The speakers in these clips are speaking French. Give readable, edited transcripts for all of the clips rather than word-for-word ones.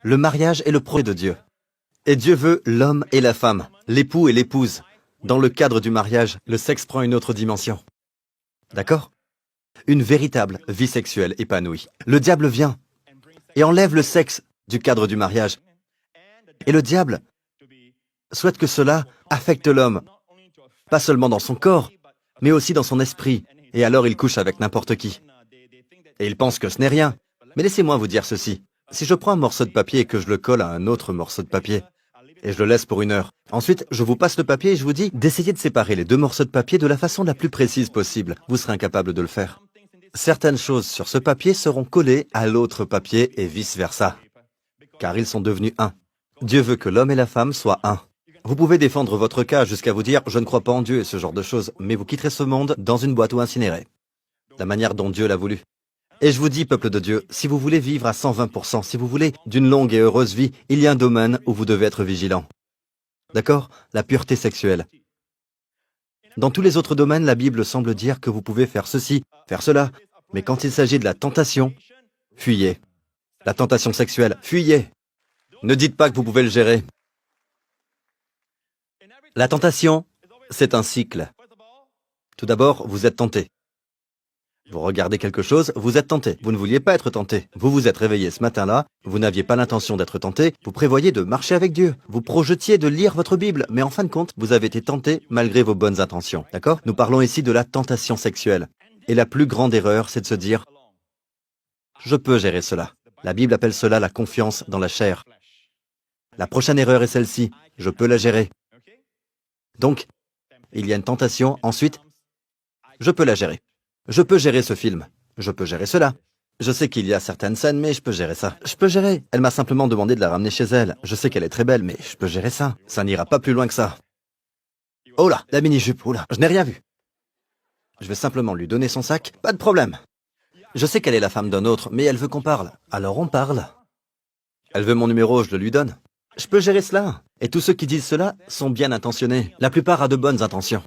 Le mariage est le projet de Dieu. Et Dieu veut l'homme et la femme, l'époux et l'épouse. Dans le cadre du mariage, le sexe prend une autre dimension. D'accord? Une véritable vie sexuelle épanouie. Le diable vient et enlève le sexe du cadre du mariage. Et le diable souhaite que cela affecte l'homme, pas seulement dans son corps, mais aussi dans son esprit. Et alors il couche avec n'importe qui. Et il pense que ce n'est rien. Mais laissez-moi vous dire ceci. Si je prends un morceau de papier et que je le colle à un autre morceau de papier, et je le laisse pour 1 heure, ensuite je vous passe le papier et je vous dis d'essayer de séparer les 2 morceaux de papier de la façon la plus précise possible. Vous serez incapable de le faire. Certaines choses sur ce papier seront collées à l'autre papier et vice-versa, car ils sont devenus un. Dieu veut que l'homme et la femme soient un. Vous pouvez défendre votre cas jusqu'à vous dire « je ne crois pas en Dieu » et ce genre de choses, mais vous quitterez ce monde dans une boîte ou incinéré, la manière dont Dieu l'a voulu. Et je vous dis, peuple de Dieu, si vous voulez vivre à 120%, si vous voulez d'une longue et heureuse vie, il y a un domaine où vous devez être vigilant. D'accord? La pureté sexuelle. Dans tous les autres domaines, la Bible semble dire que vous pouvez faire ceci, faire cela, mais quand il s'agit de la tentation, fuyez. La tentation sexuelle, fuyez. Ne dites pas que vous pouvez le gérer. La tentation, c'est un cycle. Tout d'abord, vous êtes tenté. Vous regardez quelque chose, vous êtes tenté. Vous ne vouliez pas être tenté. Vous vous êtes réveillé ce matin-là, vous n'aviez pas l'intention d'être tenté, vous prévoyez de marcher avec Dieu. Vous projetiez de lire votre Bible, mais en fin de compte, vous avez été tenté malgré vos bonnes intentions. D'accord? Nous parlons ici de la tentation sexuelle. Et la plus grande erreur, c'est de se dire « je peux gérer cela ». La Bible appelle cela la confiance dans la chair. La prochaine erreur est celle-ci, je peux la gérer. Donc, il y a une tentation, ensuite, je peux la gérer. Je peux gérer ce film. Je peux gérer cela. Je sais qu'il y a certaines scènes, mais je peux gérer ça. Je peux gérer. Elle m'a simplement demandé de la ramener chez elle. Je sais qu'elle est très belle, mais je peux gérer ça. Ça n'ira pas plus loin que ça. Oh là, la mini-jupe, oh là, je n'ai rien vu. Je vais simplement lui donner son sac, pas de problème. Je sais qu'elle est la femme d'un autre, mais elle veut qu'on parle. Alors on parle. Elle veut mon numéro, je le lui donne. Je peux gérer cela. Et tous ceux qui disent cela sont bien intentionnés. La plupart a de bonnes intentions.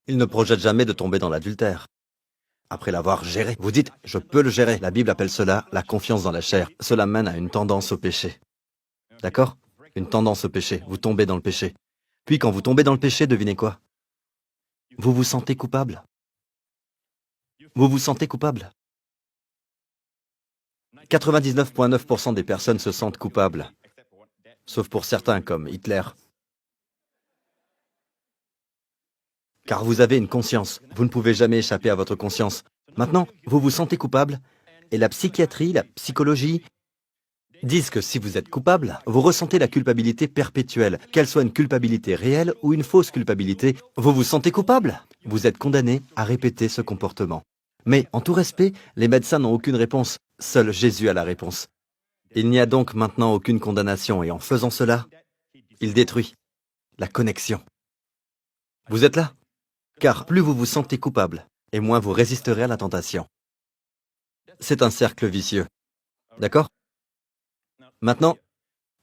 Ils ne projettent jamais de tomber dans l'adultère. Après l'avoir géré, vous dites « je peux le gérer ». La Bible appelle cela la confiance dans la chair. Cela mène à une tendance au péché. D'accord? Une tendance au péché. Vous tombez dans le péché. Puis quand vous tombez dans le péché, devinez quoi? Vous vous sentez coupable. Vous vous sentez coupable. 99,9% des personnes se sentent coupables. Sauf pour certains comme Hitler. Car vous avez une conscience. Vous ne pouvez jamais échapper à votre conscience. Maintenant, vous vous sentez coupable, et la psychiatrie, la psychologie, disent que si vous êtes coupable, vous ressentez la culpabilité perpétuelle, qu'elle soit une culpabilité réelle ou une fausse culpabilité. Vous vous sentez coupable. Vous êtes condamné à répéter ce comportement. Mais, en tout respect, les médecins n'ont aucune réponse. Seul Jésus a la réponse. Il n'y a donc maintenant aucune condamnation, et en faisant cela, il détruit la connexion. Vous êtes là? Car plus vous vous sentez coupable, et moins vous résisterez à la tentation. C'est un cercle vicieux. D'accord? Maintenant,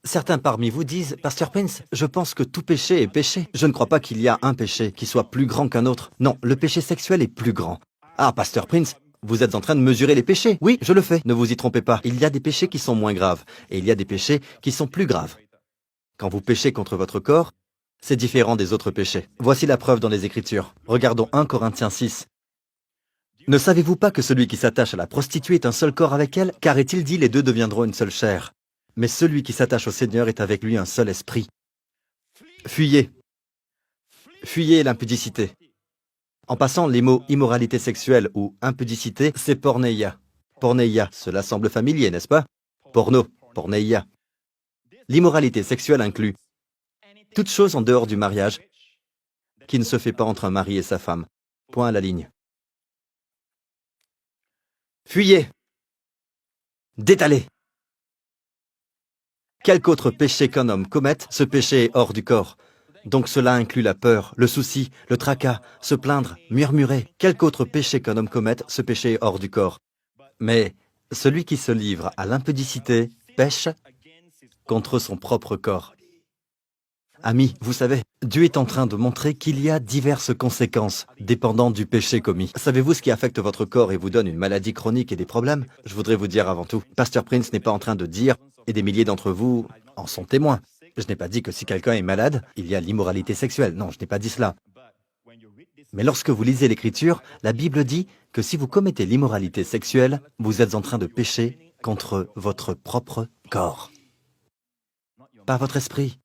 certains parmi vous disent, « Pasteur Prince, je pense que tout péché est péché. Je ne crois pas qu'il y a un péché qui soit plus grand qu'un autre. Non, le péché sexuel est plus grand. » Ah, Pasteur Prince, vous êtes en train de mesurer les péchés. Oui, je le fais, ne vous y trompez pas. Il y a des péchés qui sont moins graves, et il y a des péchés qui sont plus graves. Quand vous péchez contre votre corps, c'est différent des autres péchés. Voici la preuve dans les Écritures. Regardons 1 Corinthiens 6. Ne savez-vous pas que celui qui s'attache à la prostituée est un seul corps avec elle? Car est-il dit, les deux deviendront une seule chair. Mais celui qui s'attache au Seigneur est avec lui un seul esprit. Fuyez. Fuyez l'impudicité. En passant, les mots immoralité sexuelle ou impudicité, c'est porneia. Porneia, cela semble familier, n'est-ce pas? Porno, porneia. L'immoralité sexuelle inclut toute chose en dehors du mariage qui ne se fait pas entre un mari et sa femme. Point à la ligne. Fuyez. Détalez. Quelque autre péché qu'un homme commette, ce péché est hors du corps. Donc cela inclut la peur, le souci, le tracas, se plaindre, murmurer. Quelque autre péché qu'un homme commette, ce péché est hors du corps. Mais celui qui se livre à l'impudicité pêche contre son propre corps. Amis, vous savez, Dieu est en train de montrer qu'il y a diverses conséquences dépendant du péché commis. Savez-vous ce qui affecte votre corps et vous donne une maladie chronique et des problèmes? Je voudrais vous dire avant tout, Pasteur Prince n'est pas en train de dire Et des milliers d'entre vous en sont témoins. Je n'ai pas dit que si quelqu'un est malade, il y a l'immoralité sexuelle. Non, je n'ai pas dit cela. Mais lorsque vous lisez l'Écriture, la Bible dit que si vous commettez l'immoralité sexuelle, vous êtes en train de pécher contre votre propre corps. Pas votre esprit,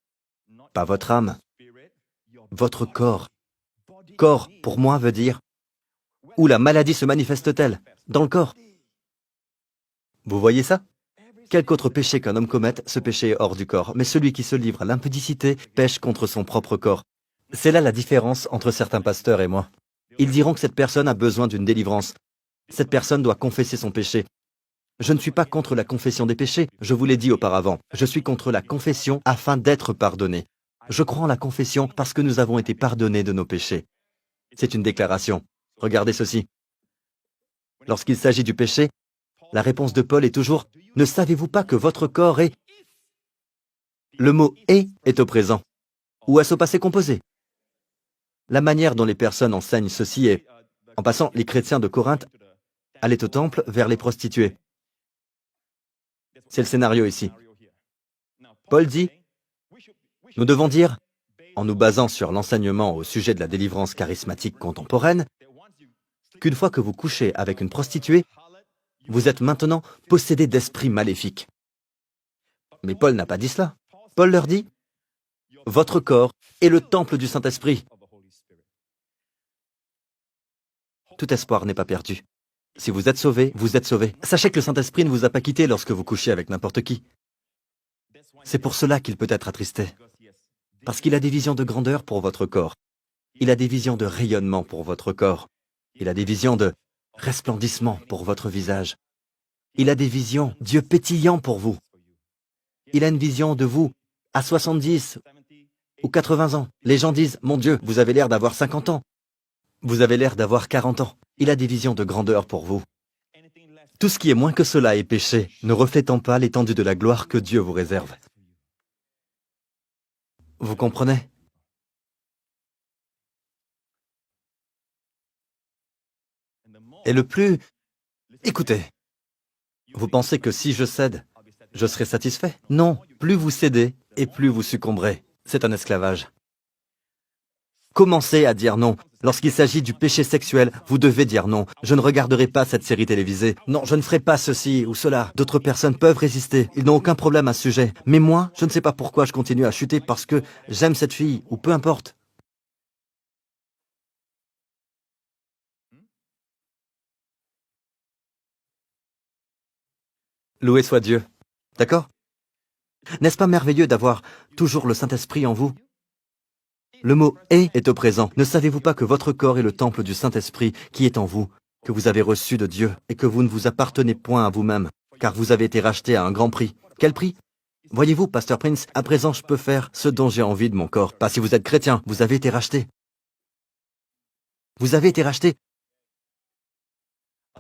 pas votre âme, votre corps. Corps, pour moi, veut dire où la maladie se manifeste-t-elle? Dans le corps. Vous voyez ça? Quelque autre péché qu'un homme commette, ce péché est hors du corps. Mais celui qui se livre à l'impudicité pêche contre son propre corps. C'est là la différence entre certains pasteurs et moi. Ils diront que cette personne a besoin d'une délivrance. Cette personne doit confesser son péché. Je ne suis pas contre la confession des péchés, je vous l'ai dit auparavant. Je suis contre la confession afin d'être pardonné. Je crois en la confession parce que nous avons été pardonnés de nos péchés. C'est une déclaration. Regardez ceci. Lorsqu'il s'agit du péché, la réponse de Paul est toujours « Ne savez-vous pas que votre corps est… » Le mot « est au présent, ou est-ce au passé composé? La manière dont les personnes enseignent ceci est… En passant, les chrétiens de Corinthe allaient au temple vers les prostituées. C'est le scénario ici. Paul dit « Nous devons dire, en nous basant sur l'enseignement au sujet de la délivrance charismatique contemporaine, qu'une fois que vous couchez avec une prostituée, vous êtes maintenant possédé d'esprits maléfiques. » Mais Paul n'a pas dit cela. Paul leur dit « Votre corps est le temple du Saint-Esprit. » Tout espoir n'est pas perdu. Si vous êtes sauvé, vous êtes sauvé. Sachez que le Saint-Esprit ne vous a pas quitté lorsque vous couchez avec n'importe qui. C'est pour cela qu'il peut être attristé. Parce qu'il a des visions de grandeur pour votre corps. Il a des visions de rayonnement pour votre corps. Il a des visions de resplendissement pour votre visage. Il a des visions d'yeux pétillants pour vous. Il a une vision de vous à 70 ou 80 ans. Les gens disent, mon Dieu, vous avez l'air d'avoir 50 ans. Vous avez l'air d'avoir 40 ans. Il a des visions de grandeur pour vous. Tout ce qui est moins que cela est péché, ne reflétant pas l'étendue de la gloire que Dieu vous réserve. Vous comprenez? Et le plus… Écoutez, vous pensez que si je cède, je serai satisfait? Non, plus vous cédez et plus vous succomberez. C'est un esclavage. Commencez à dire non. Lorsqu'il s'agit du péché sexuel, vous devez dire non. Je ne regarderai pas cette série télévisée. Non, je ne ferai pas ceci ou cela. D'autres personnes peuvent résister. Ils n'ont aucun problème à ce sujet. Mais moi, je ne sais pas pourquoi je continue à chuter parce que j'aime cette fille, ou peu importe. Loué soit Dieu. D'accord? N'est-ce pas merveilleux d'avoir toujours le Saint-Esprit en vous? Le mot « est au présent. Ne savez-vous pas que votre corps est le temple du Saint-Esprit qui est en vous, que vous avez reçu de Dieu, et que vous ne vous appartenez point à vous-même, car vous avez été racheté à un grand prix. Quel prix? Voyez-vous, Pasteur Prince, à présent je peux faire ce dont j'ai envie de mon corps. Pas si vous êtes chrétien, vous avez été racheté. Vous avez été racheté.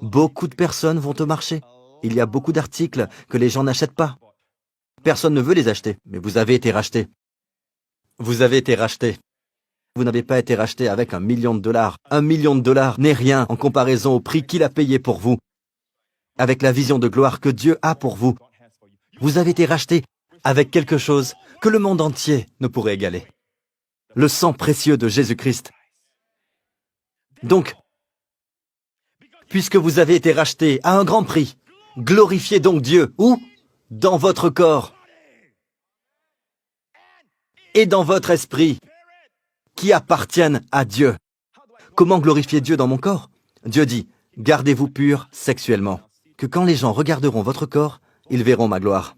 Beaucoup de personnes vont au marché. Il y a beaucoup d'articles que les gens n'achètent pas. Personne ne veut les acheter, mais vous avez été racheté. Vous avez été racheté. Vous n'avez pas été racheté avec $1 million. $1 million n'est rien en comparaison au prix qu'il a payé pour vous. Avec la vision de gloire que Dieu a pour vous. Vous avez été racheté avec quelque chose que le monde entier ne pourrait égaler. Le sang précieux de Jésus-Christ. Donc, puisque vous avez été racheté à un grand prix, glorifiez donc Dieu. Où? Dans votre corps. Et dans votre esprit. Qui appartiennent à Dieu. Comment glorifier Dieu dans mon corps? Dieu dit, gardez-vous purs sexuellement, que quand les gens regarderont votre corps, ils verront ma gloire.